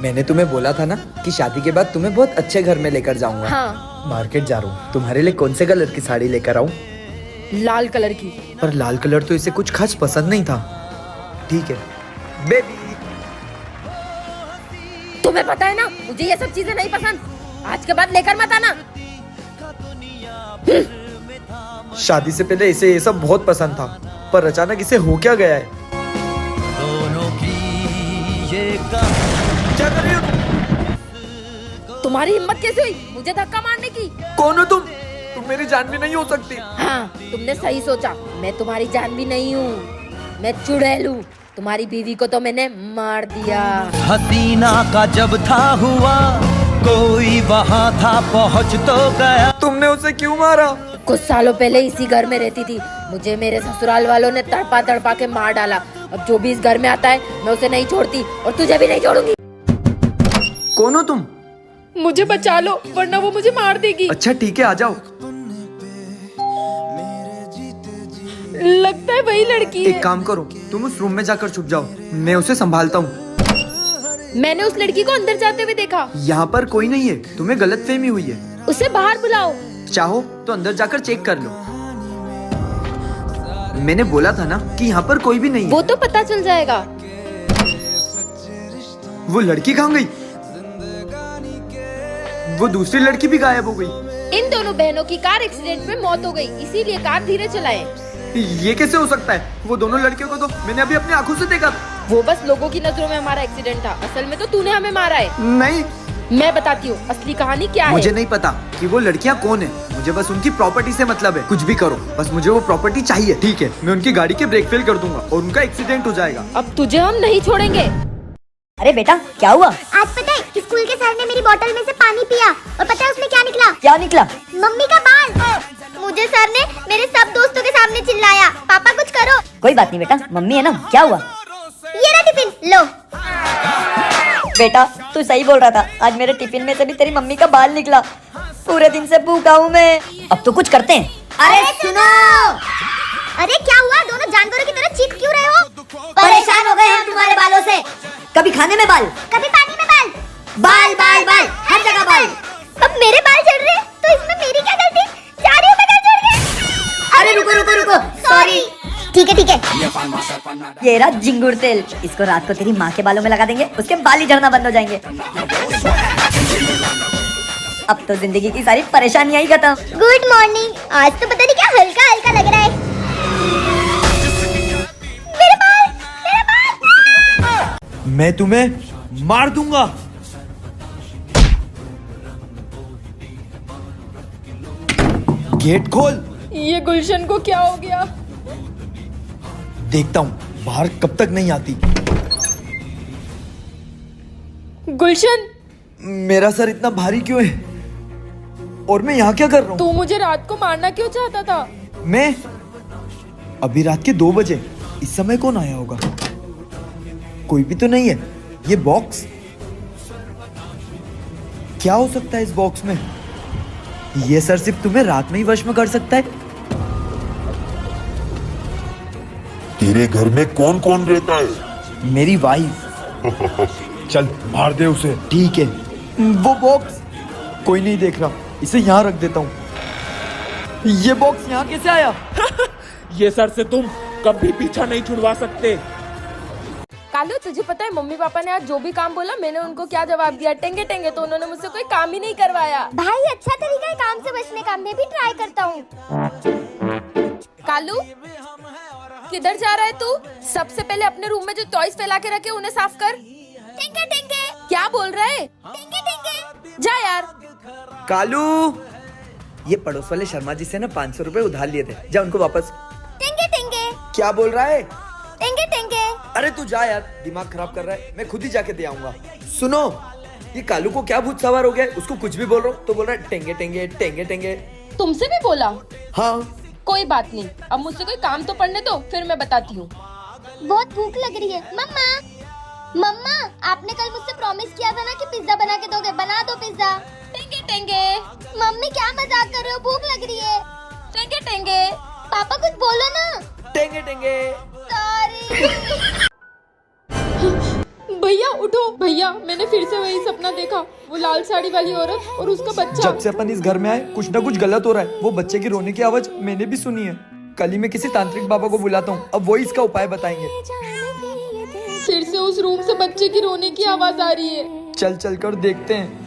मैंने तुम्हें बोला था ना कि शादी के बाद तुम्हें बहुत अच्छे घर में लेकर जाऊंगा। हाँ। मार्केट जा रहा हूँ, तुम्हारे लिए कौन से कलर की साड़ी लेकर आऊँ? लाल कलर की। पर लाल कलर तो इसे कुछ खास पसंद नहीं था। ठीक है बेबी। तुम्हें पता है ना मुझे ये सब चीजें नहीं पसंद। आज के बाद लेकर मत आना। शादी से पहले इसे ये सब बहुत पसंद था, पर अचानक इसे हो क्या गया है? दोनों की ये क्या कर रही हो तुम्हारी हिम्मत कैसे हुई मुझे धक्का मारने की? कौन हो तुम? तुम मेरी जान भी नहीं हो सकती। हाँ तुमने सही सोचा, मैं तुम्हारी जान भी नहीं हूँ। मैं चुड़ैल हूँ। तुम्हारी बीवी को तो मैंने मार दिया। हसीना का जब था हुआ, कोई वहाँ था पहुँच तो गया। तुमने उसे क्यों मारा? कुछ सालों पहले इसी घर में रहती थी। मुझे मेरे ससुराल वालों ने तड़पा तड़पा के मार डाला। अब जो भी इस घर में आता है मैं उसे नहीं छोड़ती और तुझे भी नहीं छोड़ूंगी। कौन हो तुम? मुझे बचा लो वरना वो मुझे मार देगी। अच्छा ठीक है, आ जाओ। लगता है वही लड़की एक काम करो, तुम उस रूम में जाकर छुप जाओ, मैं उसे संभालता हूँ। मैंने उस लड़की को अंदर जाते हुए देखा। यहाँ पर कोई नहीं है, तुम्हें गलतफहमी हुई है। उसे बाहर बुलाओ। चाहो तो अंदर जाकर चेक कर लो। मैंने बोला था ना कि यहाँ पर कोई भी नहीं है। वो तो पता चल जाएगा। वो लड़की कहाँ गई? वो दूसरी लड़की भी गायब हो गई। इन दोनों बहनों की कार एक्सीडेंट में मौत हो गई, इसीलिए कार धीरे चलाएं। ये कैसे हो सकता है? वो दोनों लड़कियों को तो मैंने अभी अपनी आंखों से देखा था। वो बस लोगों की नजरों में हमारा एक्सीडेंट था, असल में तो तूने हमें मारा है। नहीं, मैं बताती हूँ असली कहानी क्या है। मुझे नहीं पता कि वो लड़कियाँ कौन है। मुझे बस उनकी प्रॉपर्टी से मतलब है। कुछ भी करो, बस मुझे वो प्रॉपर्टी चाहिए। ठीक है, मैं उनकी गाड़ी के ब्रेक फेल कर दूंगा और उनका एक्सीडेंट हो जाएगा। अब तुझे हम नहीं छोड़ेंगे। अरे बेटा क्या हुआ? आज पता है स्कूल के सर ने मेरी बोतल में से पानी पिया और पता है उसमें क्या निकला? क्या निकला? मम्मी का बाल। मुझे सर ने मेरे सब दोस्तों के सामने चिल्लाया, पापा कुछ करो। कोई बात नहीं बेटा, मम्मी है ना। क्या हुआ? ये रहा टिफिन लो। बेटा तू सही बोल रहा था, आज मेरे टिफिन में से भी तेरी मम्मी का बाल निकला। पूरे दिन से भूखा हूँ मैं। अब तो कुछ करते हैं। अरे सुनो। अरे क्या हुआ? दोनों जानवरों की तरह चीख क्यों रहे हो? परेशान हो गए हम तुम्हारे बालों से। कभी खाने में बाल, कभी पानी में बाल। बाल बाल बाल, हर जगह बाल। अब मेरे बाल झड़ रहे तो इसमें मेरी क्या गलती? जा रही हूँ मैं घर छोड़ के। अरे रुको रुको रुको, सॉरी। ठीक है ठीक है। ये रहा जिंगुर तेल, इसको रात को तेरी माँ के बालों में लगा देंगे, उसके बाल ही झड़ना बंद हो जाएंगे। अब तो जिंदगी की सारी परेशानियां ही खत्म। Good morning. आज तो पता नहीं क्या हल्का हल्का लग रहा है। मेरे बाल, मेरे बाल। मैं तुम्हें मार दूंगा। गेट खोल। ये गुलशन को क्या हो गया? देखता हूँ बाहर कब तक नहीं आती। गुलशन, मेरा सर इतना भारी क्यों है? और मैं यहाँ क्या कर रहा हूँ? तू मुझे रात को मारना क्यों चाहता था? मैं अभी रात के 2 बजे, इस समय कौन आया होगा? कोई भी तो नहीं है। ये बॉक्स क्या हो सकता है? इस बॉक्स में ये सर सिर्फ तुम्हें रात में ही वश में कर सकता है। तेरे घर में कौन कौन रहता है? मेरी वाइफ। चल मार दे उसे। ठीक है। वो बॉक्स कोई नहीं देख रहा, इसे यहाँ रख देता हूँ। ये बॉक्स यहाँ कैसे आया? ये सर से तुम कभी पीछा नहीं छुड़वा सकते। कालू तुझे पता है मम्मी पापा ने आज जो भी काम बोला मैंने उनको क्या जवाब दिया? टेंगे टेंगे। तो उन्होंने मुझसे कोई काम ही नहीं करवाया। भाई अच्छा तरीका है काम से बचने का, मैं भी ट्राई करता हूँ। कालू किधर जा रहा है तू? सबसे पहले अपने रूम में जो टॉयज फैला के रखे उन्हें साफ कर। टेंगे टेंगे। क्या बोल रहा है? टेंगे टेंगे। जा यार। कालू, ये पड़ोस वाले शर्मा जी से ना 500 रुपए उधार लिए थे, जा उनको वापस। टेंगे टेंगे। क्या बोल रहा है? टेंगे टेंगे। अरे तू जा यार, दिमाग खराब कर रहा है, मैं खुद ही जाके दे आऊंगा। सुनो, ये कालू को क्या भूत सवार हो गया है? उसको कुछ भी बोल रहा हूँ तो बोल रहा है टेंगे टेंगे टेंगे टेंगे। तुमसे भी बोला? हाँ। कोई बात नहीं, अब मुझसे कोई काम तो पढ़ने दो, फिर मैं बताती हूँ। बहुत भूख लग रही है। मम्मा, मम्मा आपने कल मुझसे प्रॉमिस किया था ना कि पिज्जा बना के दोगे, बना दो पिज्जा। टेंगे टेंगे। मम्मी क्या मजाक कर रहे हो? भूख लग रही है। टेंगे टेंगे। पापा कुछ बोलो ना। टेंगे टेंगे। सॉरी। भैया उठो भैया, मैंने फिर से वही सपना देखा, वो लाल साड़ी वाली औरत और उसका बच्चा। जब से अपन इस घर में आए कुछ ना कुछ गलत हो रहा है। वो बच्चे की रोने की आवाज मैंने भी सुनी है। कल ही मैं किसी तांत्रिक बाबा को बुलाता हूँ, अब वो इसका उपाय बताएंगे। फिर से उस रूम से बच्चे की रोने की आवाज आ रही है। चल कर देखते हैं।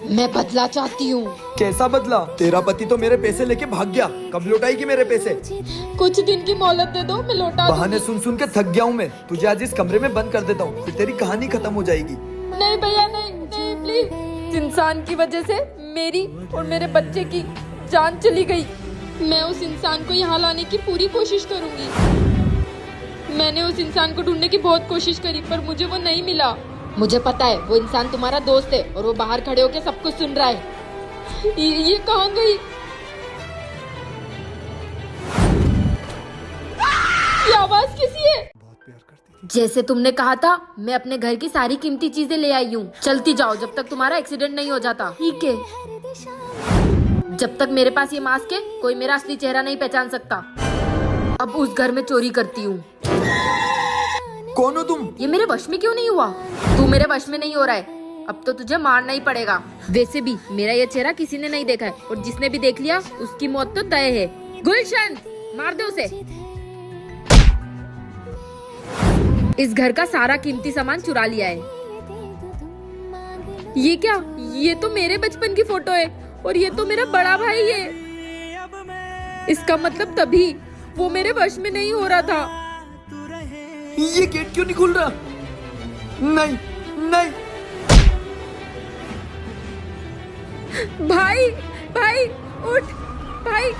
मैं बदला चाहती हूँ। कैसा बदला? तेरा पति तो मेरे पैसे लेके भाग गया, कब लौटाएगी मेरे पैसे? कुछ दिन की मोहलत दे दो, मैं लौटा बहाने सुन के थक गया हूँ मैं। तुझे आज इस कमरे में बंद कर देता हूँ, फिर तेरी कहानी खत्म हो जाएगी। नहीं भैया नहीं नहीं प्लीज। इंसान की वजह से मेरी और मेरे बच्चे की जान चली गई। मैं उस इंसान को यहाँ लाने की पूरी कोशिश करूंगी। मैंने उस इंसान को ढूंढने की बहुत कोशिश करी पर मुझे वो नहीं मिला। मुझे पता है वो इंसान तुम्हारा दोस्त है और वो बाहर खड़े होकर सब कुछ सुन रहा है। ये कहाँ गई? ये आवाज किसी है? जैसे तुमने कहा था, मैं अपने घर की सारी कीमती चीजें ले आई हूँ। चलती जाओ जब तक तुम्हारा एक्सीडेंट नहीं हो जाता। ठीक है? जब तक मेरे पास ये मास्क है, कोई मेरा असली चेहरा नहीं पहचान सकता। अब उस घर में चोरी करती हूँ। कौन हो तुम? ये मेरे वश में क्यों नहीं हुआ? तू मेरे वश में नहीं हो रहा है, अब तो तुझे मारना ही पड़ेगा। वैसे भी मेरा ये चेहरा किसी ने नहीं देखा है और जिसने भी देख लिया उसकी मौत तो तय है। गुलशन, मार दे उसे। इस घर का सारा कीमती सामान चुरा लिया है। ये क्या? ये तो मेरे बचपन की फोटो है और ये तो मेरा बड़ा भाई है। इसका मतलब तभी वो मेरे वश में नहीं हो रहा था। ये गेट क्यों नहीं खुल रहा? नहीं नहीं। भाई भाई उठ भाई,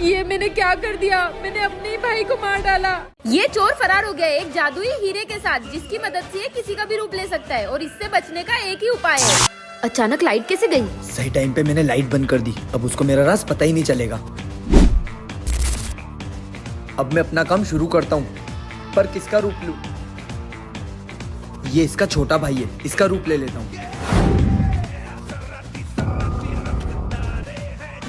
ये मैंने क्या कर दिया? मैंने अपने ही भाई को मार डाला। ये चोर फरार हो गया एक जादुई हीरे के साथ, जिसकी मदद से ये किसी का भी रूप ले सकता है और इससे बचने का एक ही उपाय है। अचानक लाइट कैसे गई? सही टाइम पे मैंने लाइट बंद कर दी, अब उसको मेरा राज पता ही नहीं चलेगा। अब मैं अपना काम शुरू करता हूँ, पर किसका रूप लूं? ये इसका छोटा भाई है, इसका रूप ले लेता हूँ।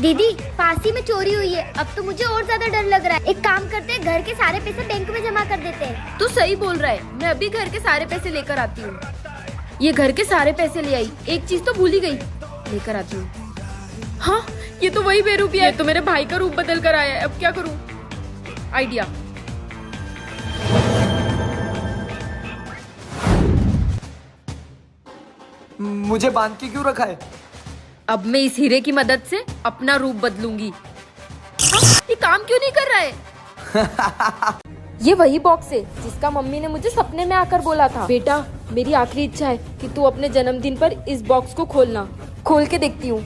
दीदी पासी में चोरी हुई है, अब तो मुझे और ज्यादा डर लग रहा है। एक काम करते हैं, घर के सारे पैसे बैंक में जमा कर देते हैं। तू सही बोल रहा है, मैं अभी घर के सारे पैसे लेकर आती हूँ। ये घर के सारे पैसे ले आई, एक चीज तो भूल ही गई, लेकर आती हूँ। हाँ, ये तो वही बेरूपिया है, तो मेरे भाई का रूप बदल कर आया है। अब क्या करूँ? आइडिया। मुझे बांध के क्यों रखा है? अब मैं इस हीरे की मदद से अपना रूप बदलूंगी। ये काम क्यों नहीं कर रहा है? ये वही बॉक्स है जिसका मम्मी ने मुझे सपने में आकर बोला था। बेटा, मेरी आखिरी इच्छा है कि तू अपने जन्मदिन पर इस बॉक्स को खोलना। खोल के देखती हूँ।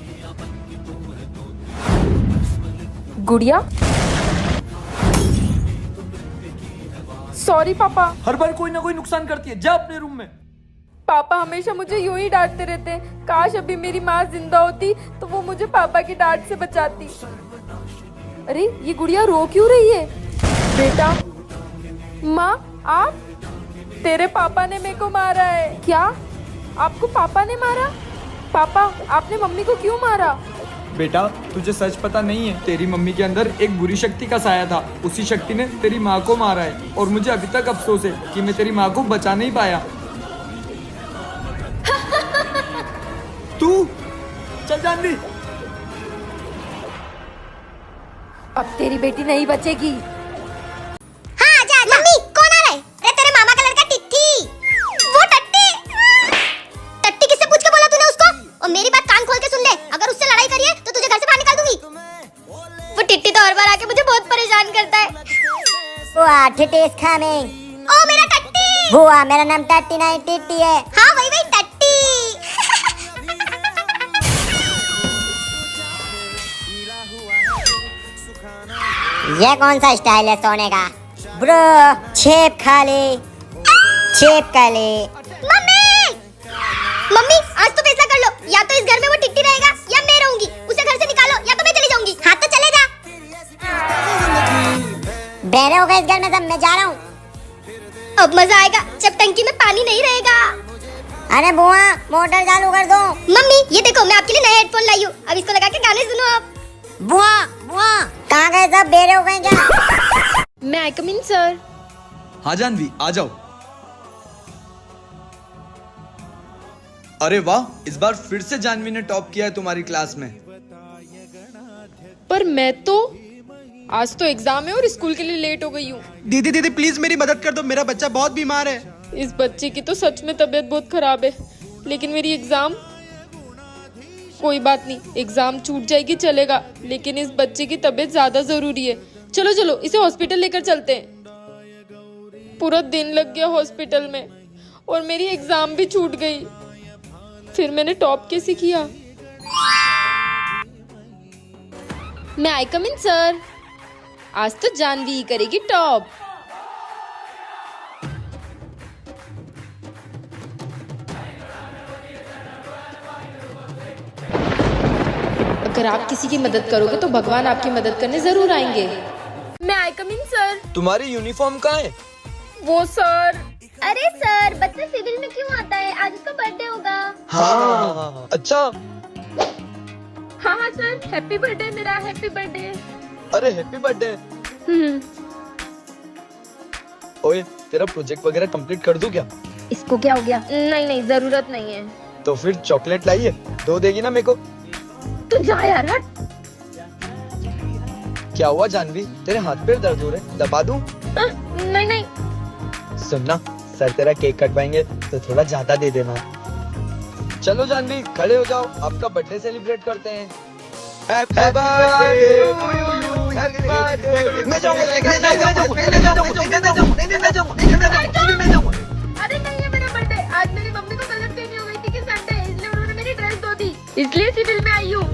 गुड़िया, सॉरी पापा। हर बार कोई ना कोई नुकसान करती है, जा अपने रूम में। पापा हमेशा मुझे यूं ही डांटते रहते हैं। काश अभी मेरी माँ जिंदा होती तो वो मुझे पापा की डांट से बचाती। अरे ये गुड़िया रो क्यों रही है? बेटा, माँ आप? तेरे पापा ने मेरे को मारा है। क्या? आपको पापा ने मारा? पापा, आपने मम्मी को क्यों मारा? बेटा, तुझे सच पता नहीं है, तेरी मम्मी के अंदर एक बुरी शक्ति का साया था। उसी शक्ति ने तेरी माँ को मारा है और मुझे अभी तक अफसोस है कि मैं तेरी माँ को बचा नहीं पाया। तू चल जानवी। अब तेरी बेटी नहीं बचेगी। हाँ आजा आजा। मम्मी कौन आ रहा है? अरे तेरे मामा का लड़का टिट्टी। वो टट्टी। टट्टी किससे पूछ के बोला तूने उसको? और मेरी बात कान खोल के सुन ले, अगर उससे लड़ाई करी है तो तुझे घर से बाहर निकाल दूंगी। वो टिट्टी तो हर बार आके मुझे बहुत परेशान करता है। बुआ, टिट्टी इज कमिंग। ओ मेरा टट्टी। बुआ, मेरा नाम टट्टी नहीं टिट्टी है। हाँ वही वही टट्टी। ये कौन सा स्टाइल है सोने का? ब्रो, छेप खाली, छेप खाली। मम्मी मम्मी आज तो फैसला कर लो, या तो इस घर में वो टिट्टी रहेगा या मैं रहूंगी। उसे घर से निकालो या तो मैं चली जाऊंगी। हाँ तो चले जा। बहरे हो गए इस घर में सब, मैं जा रहा हूँ। अब मजा आएगा जब टंकी में पानी नहीं रहेगा। अरे बुआ, मोटर चालू कर दो। मम्मी ये देखो, मैं आपके लिए नया हेडफोन लाई हूँ, अब इसको लगा के गाने सुनो आप। बुआ, बुआ, कहाँ गए सब? बेरे हो गए क्या? मैं आई कम इन सर। हाँ जानवी, आ जाओ। अरे वाह, इस बार फिर से जानवी ने टॉप किया है तुम्हारी क्लास में। पर मैं तो आज तो एग्जाम है और स्कूल के लिए लेट हो गई हूँ। दीदी दीदी प्लीज मेरी मदद कर दो, मेरा बच्चा बहुत बीमार है। इस बच्चे की तो सच में तबीयत बहुत खराब है, लेकिन मेरी एग्जाम, कोई बात नहीं, एग्जाम छूट जाएगी चलेगा, लेकिन इस बच्चे की तबीयत ज्यादा जरूरी है। चलो चलो इसे हॉस्पिटल लेकर चलते हैं। पूरा दिन लग गया हॉस्पिटल में और मेरी एग्जाम भी छूट गई। फिर मैंने टॉप कैसे किया? मैं आई कम इन सर। आज तो जानवी ही करेगी टॉप। अगर आप किसी की मदद करोगे तो भगवान आपकी मदद करने जरूर आएंगे। मैं आई कम इन सर। तुम्हारी यूनिफॉर्म कहाँ है? वो सर, अरे सर, बच्चा सिविल में क्यों आता है? आज उसका बर्थडे होगा। हाँ, अच्छा। हाँ हाँ सर, हैप्पी बर्थडे मेरा, हैप्पी बर्थडे। अरे हैप्पी बर्थडे। ओए, तेरा प्रोजेक्ट वगैरह कंप्लीट कर दूं क्या? इसको क्या हो गया? नहीं नहीं, जरूरत नहीं है। तो फिर चॉकलेट लाइए, दो देगी ना मेरे को? तू जा यार, हट। क्या हुआ जानवी, तेरे हाथ पैर दर्द हो रहे, दबा दूं? नहीं नहीं। सुनना, सर तेरा केक कटवाएंगे तो थोड़ा ज्यादा दे देना। चलो जानवी, खड़े हो जाओ, आपका बर्थडे सेलिब्रेट करते हैं। Happy birthday to you, happy birthday. मैं जाऊंगा। अरे नहीं है मेरा बर्थडे। आज मेरी मम्मी को गलत फहमी हो गई थी कि संडे है, इसलिए उन्होंने मेरी ड्रेस धो दी, इसलिए सिविल में आई हूँ।